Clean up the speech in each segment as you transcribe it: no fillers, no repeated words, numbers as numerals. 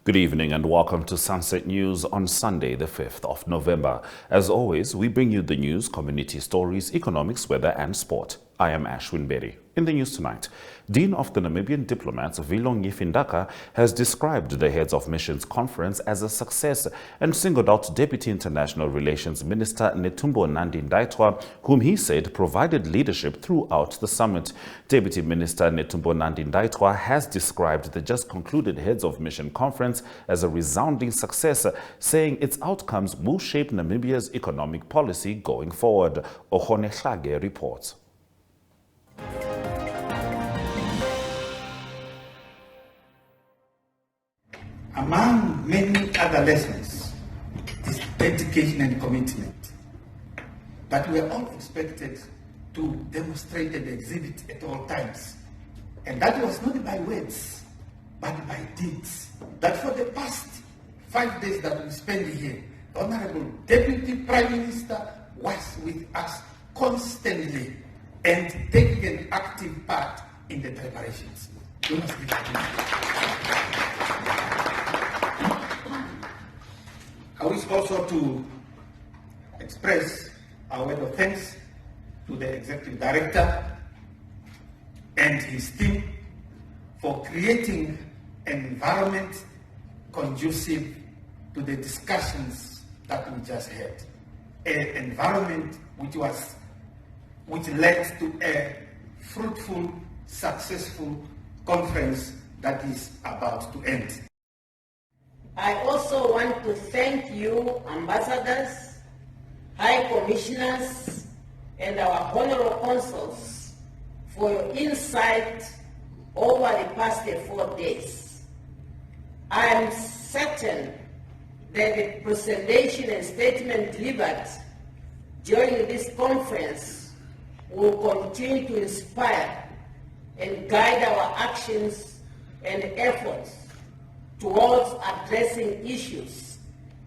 Good evening and welcome to Sunset News on Sunday, the 5th of November. As always, we bring you the news, community stories, economics, weather and sport. I am Ashwin Berry. In the news tonight, Dean of the Namibian Diplomats, Vilongi Findaka, has described the Heads of Missions Conference as a success and singled out Deputy International Relations Minister Netumbo Nandi-Ndaitwah, whom he said provided leadership throughout the summit. Deputy Minister Netumbo Nandi-Ndaitwah has described the just concluded Heads of Mission Conference as a resounding success, saying its outcomes will shape Namibia's economic policy going forward. Ohone Hlage reports. Among many other lessons is dedication and commitment that we are all expected to demonstrate and exhibit at all times. And that was not by words, but by deeds. That for the past 5 days that we spent here, the Honorable Deputy Prime Minister was with us constantly and taking an active part in the preparations. You must give that. I wish also to express our word of thanks to the Executive Director and his team for creating an environment conducive to the discussions that we just had. An environment which led to a fruitful, successful conference that is about to end. I also want to thank you, ambassadors, high commissioners, and our honorable consuls for your insight over the past 4 days. I am certain that the presentation and statement delivered during this conference will continue to inspire and guide our actions and efforts towards addressing issues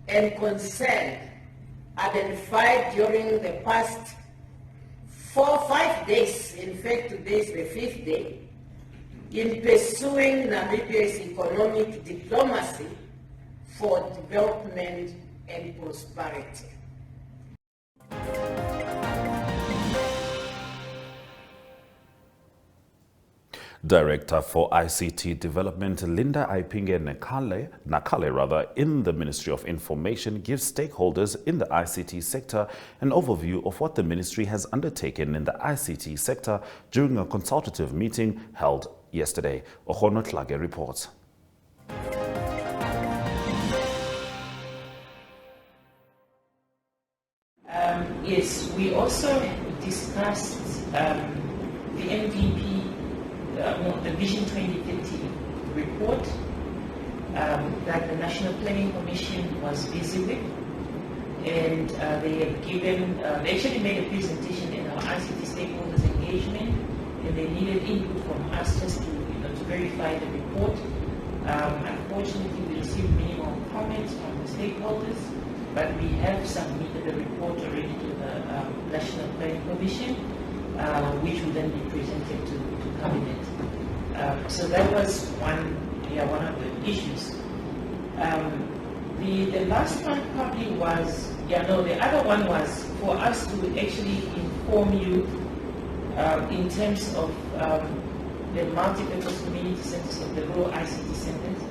and concern identified during the past 4-5 days, in fact today is the 5th day, in pursuing Namibia's economic diplomacy for development and prosperity. Director for ICT Development Linda Aipinge Nakale in the Ministry of Information gives stakeholders in the ICT sector an overview of what the ministry has undertaken in the ICT sector during a consultative meeting held yesterday. Ohone Hlage reports. Yes, we also discussed the MDP, the Vision 2030 report that the National Planning Commission was busy with, and they have given, they actually made a presentation in our ICT stakeholders engagement, and they needed input from us just to, to verify the report. Unfortunately, we received minimal comments from the stakeholders, but we have submitted the report already to the National Planning Commission, which will then be presented to Cabinet. So that was one of the issues. The last one probably was, the other one was for us to actually inform you in terms of the multi-purpose community centers of the rural ICT centers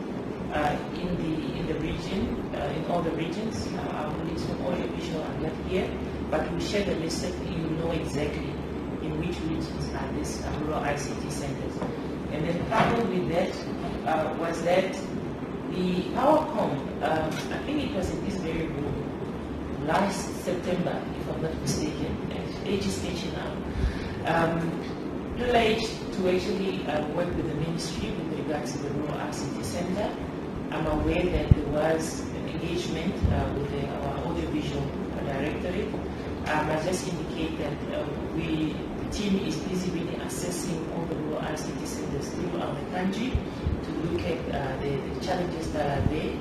in the region, in all the regions. Our colleagues from audiovisual are not here, but we share the list so you know exactly in which regions are these rural ICT centers. And then coupled with that was that the Powercom, I think it was in this very room, last September, if I'm not mistaken, at AG Station now, pledged to actually work with the ministry with regards to the rural ICT center. I'm aware that there was an engagement with our audiovisual directorate. I just indicate that the team is busy really assessing all the rural ICT centers throughout the country to look at the challenges that are there.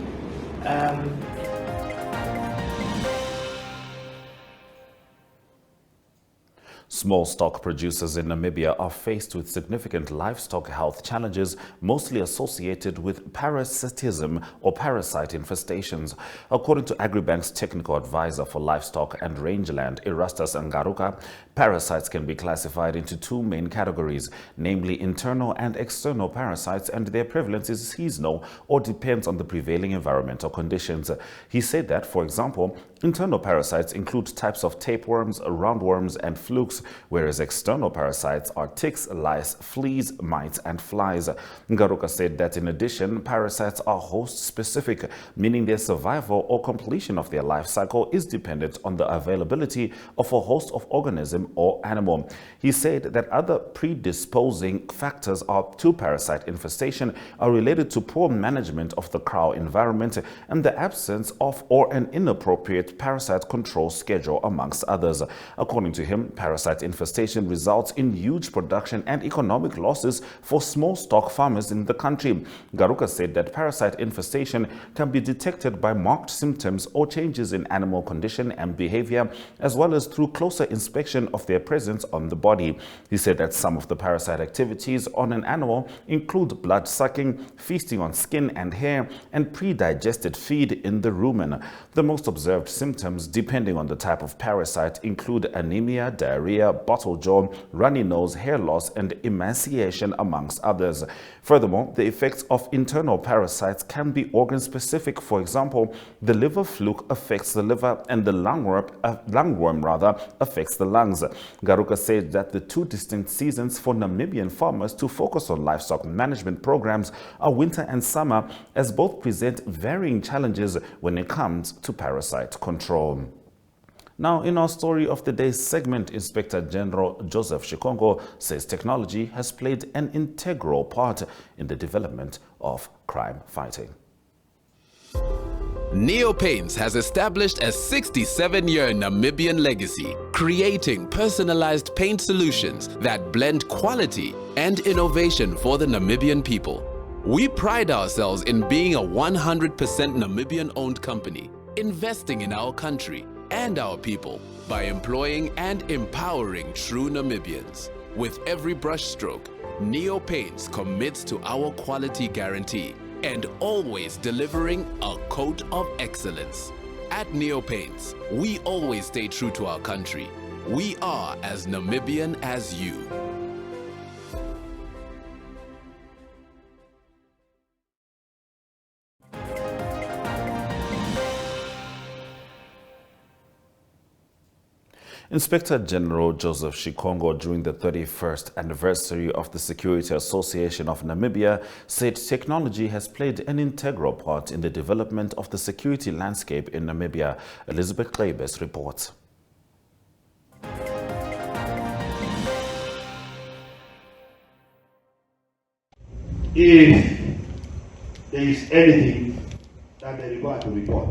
Small stock producers in Namibia are faced with significant livestock health challenges, mostly associated with parasitism or parasite infestations. According to Agribank's technical advisor for livestock and rangeland, Erastus Ngaruka, parasites can be classified into two main categories, namely internal and external parasites, and their prevalence is seasonal or depends on the prevailing environmental conditions. He said that, for example, internal parasites include types of tapeworms, roundworms, and flukes, whereas external parasites are ticks, lice, fleas, mites, and flies. Ngaruka said that in addition, parasites are host-specific, meaning their survival or completion of their life cycle is dependent on the availability of a host of organism or animal. He said that other predisposing factors to parasite infestation are related to poor management of the crow environment and the absence of or an inappropriate parasite control schedule, amongst others. According to him, parasite infestation results in huge production and economic losses for small stock farmers in the country. Ngaruka said that parasite infestation can be detected by marked symptoms or changes in animal condition and behavior, as well as through closer inspection of their presence on the body. He said that some of the parasite activities on an animal include blood sucking, feasting on skin and hair, and pre-digested feed in the rumen. The most observed symptoms, depending on the type of parasite, include anemia, diarrhea, bottle jaw, runny nose, hair loss, and emaciation, amongst others. Furthermore, the effects of internal parasites can be organ-specific. For example, the liver fluke affects the liver and the lungworm affects the lungs. Ngaruka said that the two distinct seasons for Namibian farmers to focus on livestock management programs are winter and summer, as both present varying challenges when it comes to parasite control. Now, in our Story of the Day segment, Inspector General Joseph Shikongo says technology has played an integral part in the development of crime fighting. Neopaints has established a 67-year Namibian legacy, creating personalized paint solutions that blend quality and innovation for the Namibian people. We pride ourselves in being a 100% Namibian-owned company, investing in our country and our people by employing and empowering true Namibians. With every brushstroke, Neopaints commits to our quality guarantee and always delivering a coat of excellence. At Neopaints, we always stay true to our country. We are as Namibian as you. Inspector General Joseph Shikongo, during the 31st anniversary of the Security Association of Namibia, said technology has played an integral part in the development of the security landscape in Namibia. Elizabeth Kleibes reports. If there is anything that they require to report,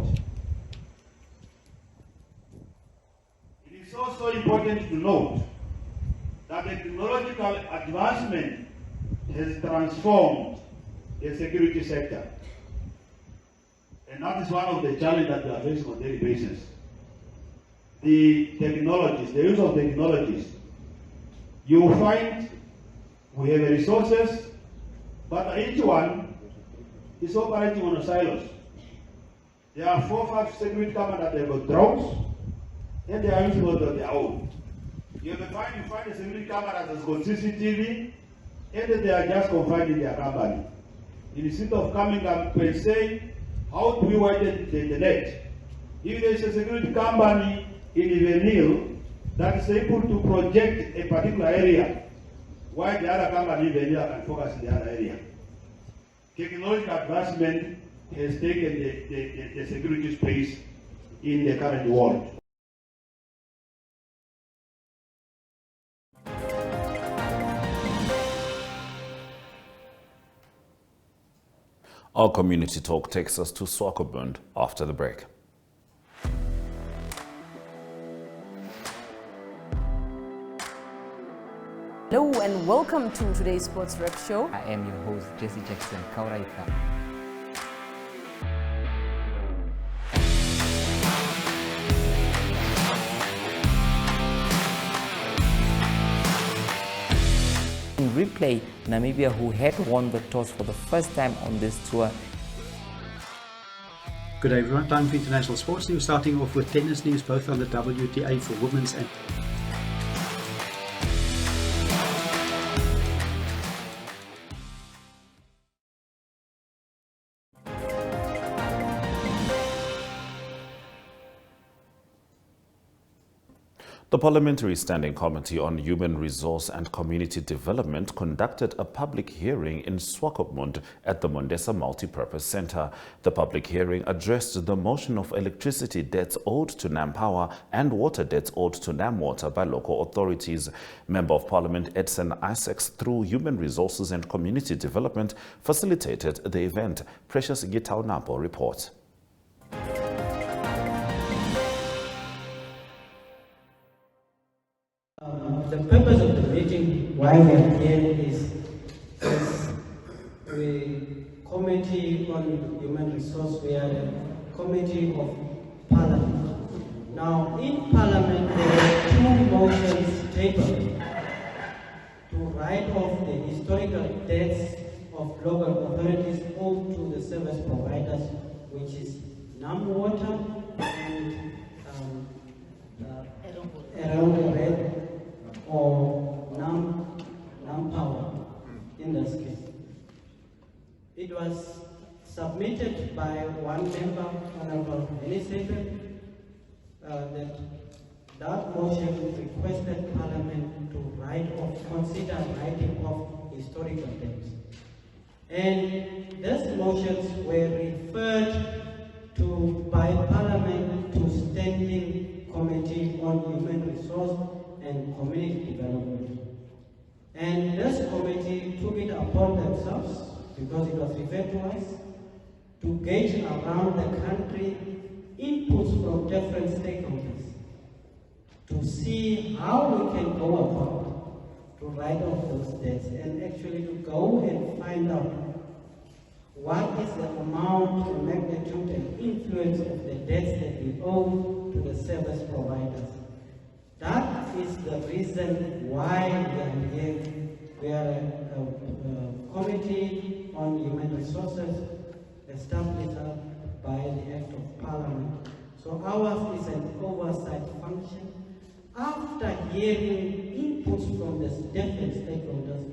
it's also important to note that the technological advancement has transformed the security sector. And that is one of the challenges that we are facing on a daily basis. The technologies, the use of technologies, you will find we have resources, but each one is operating on a silos. There are 4 or 5 security cameras that they've got drones, and they are using it on their own. You find a security camera that's got CCTV, and they are just confined in their company. Instead of coming up and saying, how do we widen the net? If there is a security company in Ivenil that is able to project a particular area, while the other company in Ivenil can focus in the other area. Technological advancement has taken the security space in the current world. Our community talk takes us to Swakopmund after the break. Hello and welcome to today's Sports Rep Show. I am your host, Jesse Jackson Kauraika. play, Namibia, who had won the toss for the first time on this tour. Good day everyone, time for international sports news, starting off with tennis news, both on the WTA for women's and The Parliamentary Standing Committee on Human Resource and Community Development conducted a public hearing in Swakopmund at the Mondesa Multipurpose Centre. The public hearing addressed the motion of electricity debts owed to NamPower and water debts owed to NamWater by local authorities. Member of Parliament Edson Isaacs, through Human Resources and Community Development, facilitated the event. Precious Gitaunapo reports. The purpose of the meeting, why we are here, is the Committee on Human Resource. We are a committee of Parliament. Now, in Parliament, there are two motions tabled to write off the historical debts of local authorities owed to the service providers, which is NamWater and around the red or NamPower in this case. It was submitted by one member, Honorable Elisabeth, that motion requested Parliament to consider writing off historical debts. And these motions were referred to by Parliament to Standing Committee on Human Resource and Community Development. And this committee took it upon themselves, because it was referred to us, to gauge around the country inputs from different stakeholders to see how we can go about to write off those debts, and actually to go and find out what is the amount, the magnitude and influence of the debts that we owe to the service providers. That is the reason why we are here. We are a committee on human resources established by the Act of Parliament. So ours is an oversight function. After hearing inputs from the different stakeholders,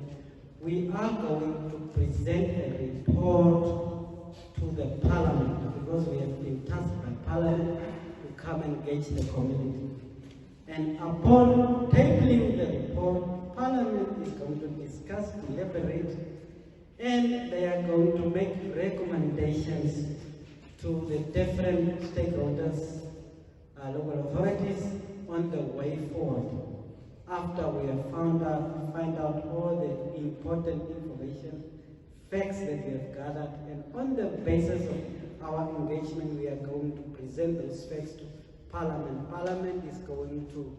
we are going to present a report to the Parliament, because we have been tasked by Parliament to come and engage the community. And upon tabling the report, Parliament is going to discuss, deliberate, and they are going to make recommendations to the different stakeholders, local authorities, on the way forward. After we have find out all the important information, facts that we have gathered, and on the basis of our engagement, we are going to present those facts to Parliament. Parliament is going to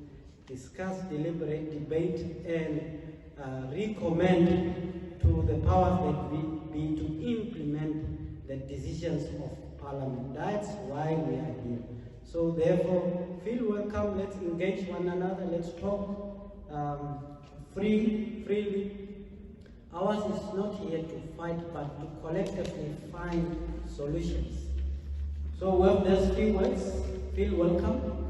discuss, deliberate, debate, and recommend to the powers that be to implement the decisions of Parliament. That's why we are here. So therefore, feel welcome. Let's engage one another. Let's talk freely. Ours is not here to fight, but to collectively find solutions. So with those few words, feel welcome.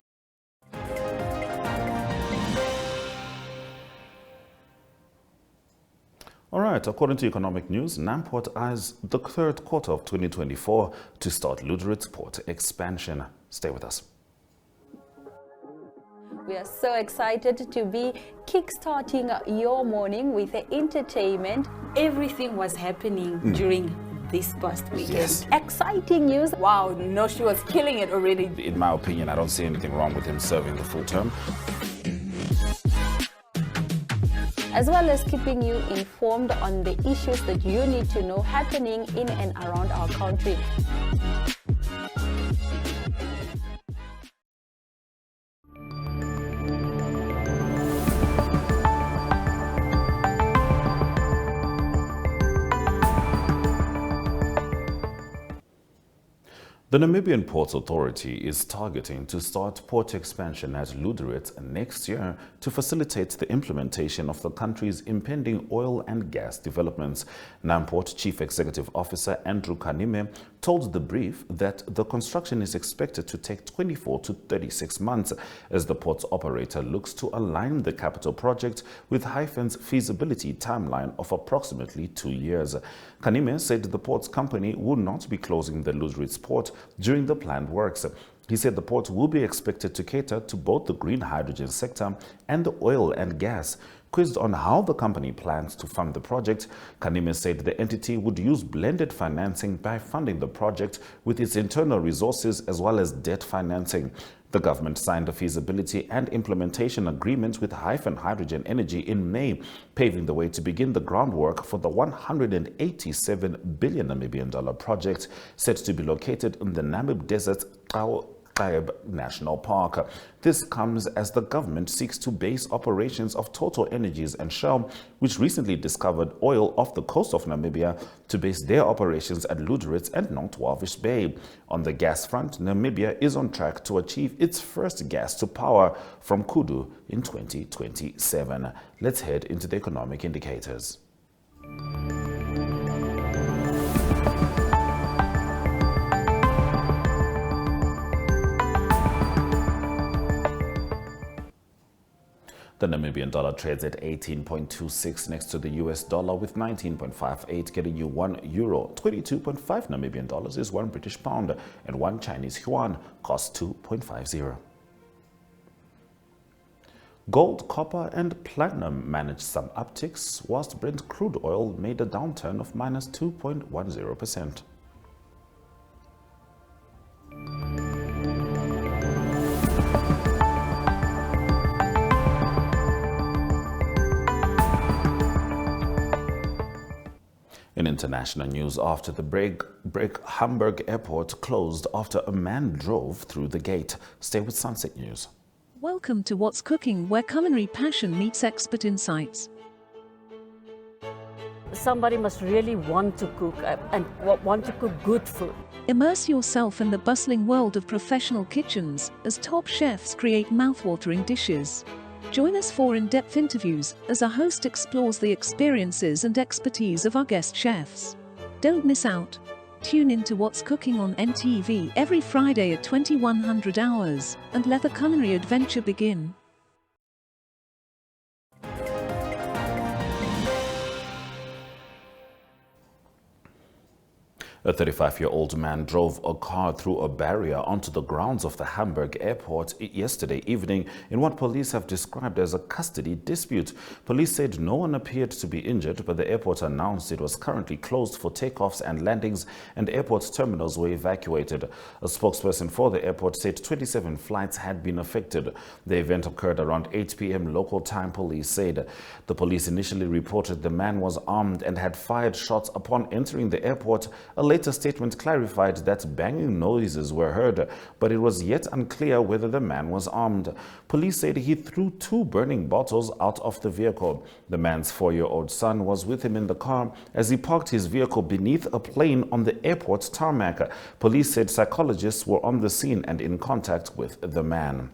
All right, according to Economic News, Namport eyes the third quarter of 2024 to start Lüderitz port expansion. Stay with us. We are so excited to be kickstarting your morning with the entertainment. Everything was happening during this past weekend. Yes. Exciting news. Wow, no, she was killing it already. In my opinion, I don't see anything wrong with him serving the full term. As well as keeping you informed on the issues that you need to know happening in and around our country. The Namibian Ports Authority is targeting to start port expansion at Lüderitz next year to facilitate the implementation of the country's impending oil and gas developments. Namport Chief Executive Officer Andrew Kanime told The Brief that the construction is expected to take 24 to 36 months as the port's operator looks to align the capital project with Hyphen's feasibility timeline of approximately 2 years. Kanime said the port's company would not be closing the Lüderitz port during the planned works. He said the port will be expected to cater to both the green hydrogen sector and the oil and gas. Quizzed on how the company plans to fund the project, Kanime said the entity would use blended financing by funding the project with its internal resources as well as debt financing. The government signed a feasibility and implementation agreement with Hyphen Hydrogen Energy in May, paving the way to begin the groundwork for the $187 billion Namibian project set to be located in the Namib Desert National Park. This comes as the government seeks to base operations of Total Energies and Shell, which recently discovered oil off the coast of Namibia, to base their operations at Lüderitz and Noordwaalvish Bay. On the gas front, Namibia is on track to achieve its first gas to power from Kudu in 2027. Let's head into the economic indicators. The Namibian dollar trades at 18.26 next to the US dollar, with 19.58 getting you €1. 22.5 Namibian dollars is 1 British pound, and 1 Chinese yuan costs 2.50. Gold, copper and platinum managed some upticks, whilst Brent crude oil made a downturn of minus 2.10%. In international news, after the break, Hamburg airport closed after a man drove through the gate. Stay with Sunset News. Welcome to What's Cooking, where culinary passion meets expert insights. Somebody must really want to cook and want to cook good food. Immerse yourself in the bustling world of professional kitchens as top chefs create mouth-watering dishes. Join us for in-depth interviews as our host explores the experiences and expertise of our guest chefs. Don't miss out. Tune in to What's Cooking on NTV every Friday at 2100 hours and let the culinary adventure begin. A 35-year-old man drove a car through a barrier onto the grounds of the Hamburg airport yesterday evening in what police have described as a custody dispute. Police said no one appeared to be injured, but the airport announced it was currently closed for takeoffs and landings, and airport terminals were evacuated. A spokesperson for the airport said 27 flights had been affected. The event occurred around 8 p.m. local time, police said. The police initially reported the man was armed and had fired shots upon entering the airport. A later statement clarified that banging noises were heard, but it was yet unclear whether the man was armed. Police said he threw 2 burning bottles out of the vehicle. The man's 4-year-old son was with him in the car as he parked his vehicle beneath a plane on the airport's tarmac. Police said psychologists were on the scene and in contact with the man.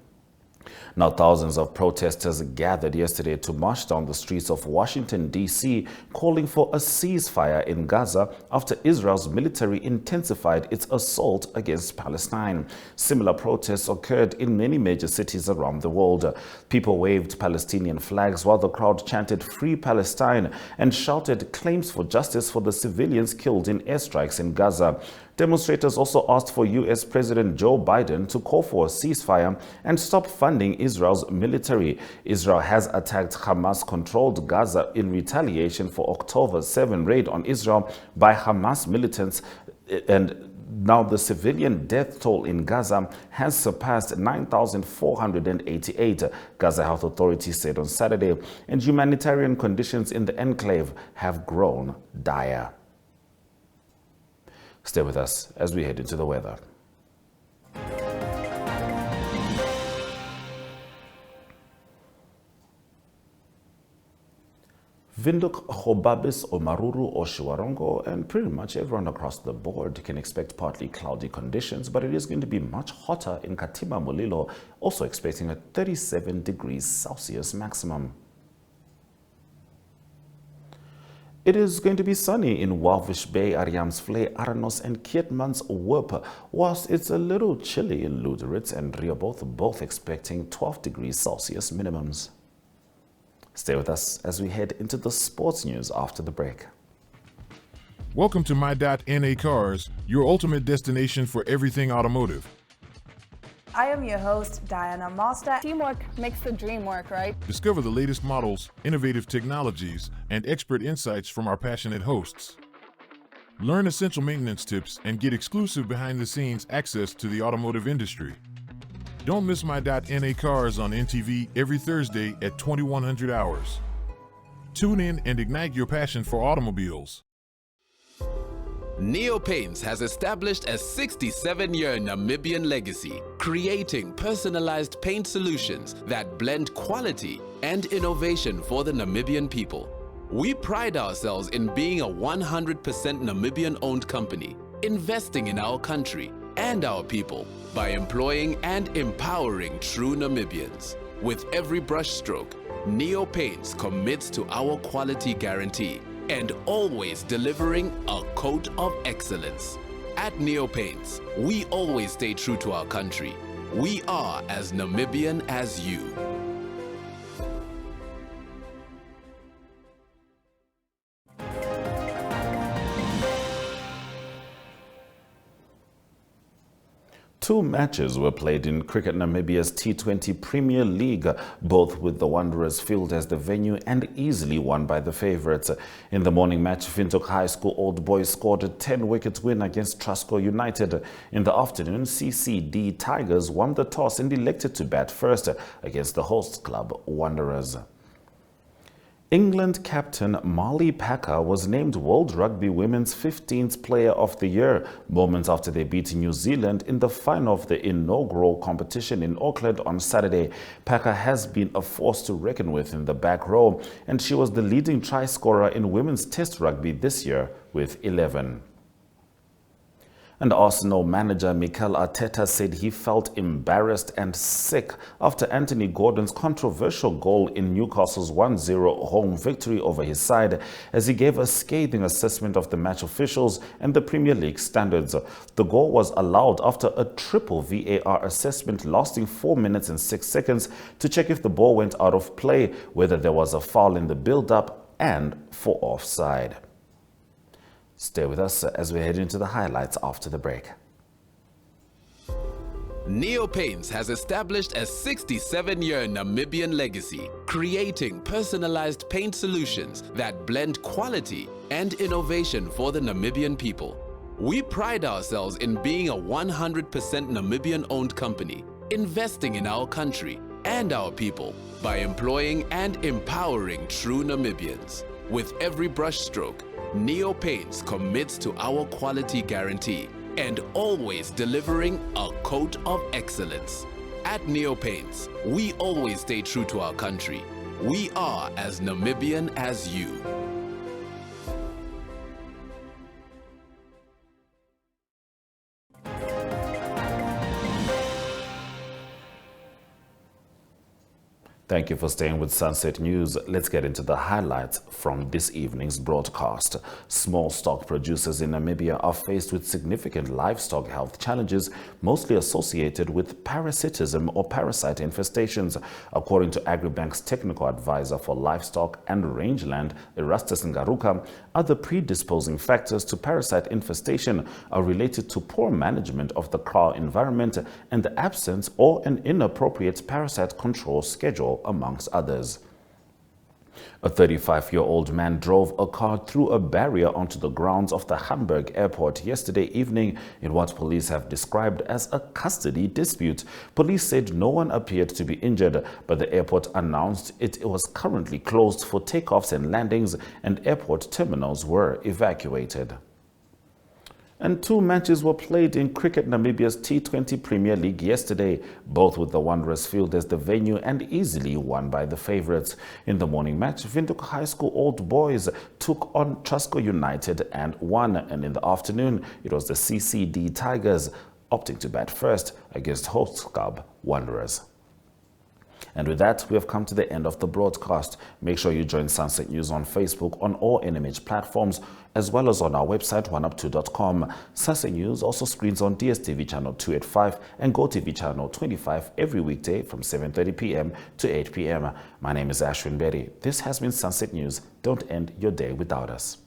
Now, thousands of protesters gathered yesterday to march down the streets of Washington, D.C., calling for a ceasefire in Gaza after Israel's military intensified its assault against Palestine. Similar protests occurred in many major cities around the world. People waved Palestinian flags while the crowd chanted "Free Palestine" and shouted claims for justice for the civilians killed in airstrikes in Gaza. Demonstrators also asked for U.S. President Joe Biden to call for a ceasefire and stop funding Israel's military. Israel has attacked Hamas-controlled Gaza in retaliation for October 7 raid on Israel by Hamas militants, and now the civilian death toll in Gaza has surpassed 9,488, Gaza health authorities said on Saturday, and humanitarian conditions in the enclave have grown dire. Stay with us as we head into the weather. Vinduk, Khobabis, Omaruru, Oshiwarongo, and pretty much everyone across the board can expect partly cloudy conditions, but it is going to be much hotter in Katima Mulilo, also expecting a 37 degrees Celsius maximum. It is going to be sunny in Walvish Bay, Ariamsvlei, Aranos, and Keetmanshoop, whilst it's a little chilly in Luderitz and Rehoboth, both expecting 12 degrees Celsius minimums. Stay with us as we head into the sports news after the break. Welcome to My.NA Cars, your ultimate destination for everything automotive. I am your host, Diana Master. Teamwork makes the dream work, right? Discover the latest models, innovative technologies, and expert insights from our passionate hosts. Learn essential maintenance tips and get exclusive behind-the-scenes access to the automotive industry. Don't miss My.NA Cars on NTV every Thursday at 2100 hours. Tune in and ignite your passion for automobiles. Neo Paints has established a 67-year Namibian legacy, creating personalized paint solutions that blend quality and innovation for the Namibian people. We pride ourselves in being a 100% Namibian-owned company, investing in our country and our people by employing and empowering true Namibians. With every brushstroke, Neo Paints commits to our quality guarantee and always delivering a coat of excellence. At Neo Paints, we always stay true to our country. We are as Namibian as you. Two matches were played in Cricket Namibia's T20 Premier League, both with the Wanderers Field as the venue and easily won by the favourites. In the morning match, Fintok High School Old Boys scored a 10-wicket win against Trasco United. In the afternoon, CCD Tigers won the toss and elected to bat first against the host club Wanderers. England captain Marley Packer was named World Rugby Women's 15th Player of the Year, moments after they beat New Zealand in the final of the inaugural competition in Auckland on Saturday. Packer has been a force to reckon with in the back row, and she was the leading try scorer in women's Test rugby this year with 11. And Arsenal manager Mikel Arteta said he felt embarrassed and sick after Anthony Gordon's controversial goal in Newcastle's 1-0 home victory over his side, as he gave a scathing assessment of the match officials and the Premier League standards. The goal was allowed after a triple VAR assessment lasting 4 minutes and 6 seconds to check if the ball went out of play, whether there was a foul in the build-up, and for offside. Stay with us as we head into the highlights after the break. Neo Paints has established a 67-year Namibian legacy, creating personalized paint solutions that blend quality and innovation for the Namibian people. We pride ourselves in being a 100% Namibian-owned company, investing in our country and our people by employing and empowering true Namibians. With every brushstroke, Neo Paints commits to our quality guarantee and always delivering a coat of excellence. At Neo Paints, we always stay true to our country. We are as Namibian as you. Thank you for staying with Sunset News. Let's get into the highlights from this evening's broadcast. Small stock producers in Namibia are faced with significant livestock health challenges, mostly associated with parasitism or parasite infestations. According to Agribank's technical advisor for livestock and rangeland, Erastus Ngaruka, other predisposing factors to parasite infestation are related to poor management of the kraal environment and the absence or an inappropriate parasite control schedule, amongst others. A 35-year-old man drove a car through a barrier onto the grounds of the Hamburg airport yesterday evening in what police have described as a custody dispute. Police said no one appeared to be injured, but the airport announced it was currently closed for takeoffs and landings, and airport terminals were evacuated. And 2 matches were played in Cricket Namibia's T20 Premier League yesterday, both with the Wanderers Field as the venue and easily won by the favourites. In the morning match, Windhoek High School Old Boys took on Trusco United and won. And in the afternoon, it was the CCD Tigers opting to bat first against host club Wanderers. And with that, we have come to the end of the broadcast. Make sure you join Sunset News on Facebook on all NMH platforms, as well as on our website, oneup2.com. Sunset News also screens on DSTV channel 285 and GoTV channel 25 every weekday from 7:30 p.m. to 8 p.m. My name is Ashwin Berry. This has been Sunset News. Don't end your day without us.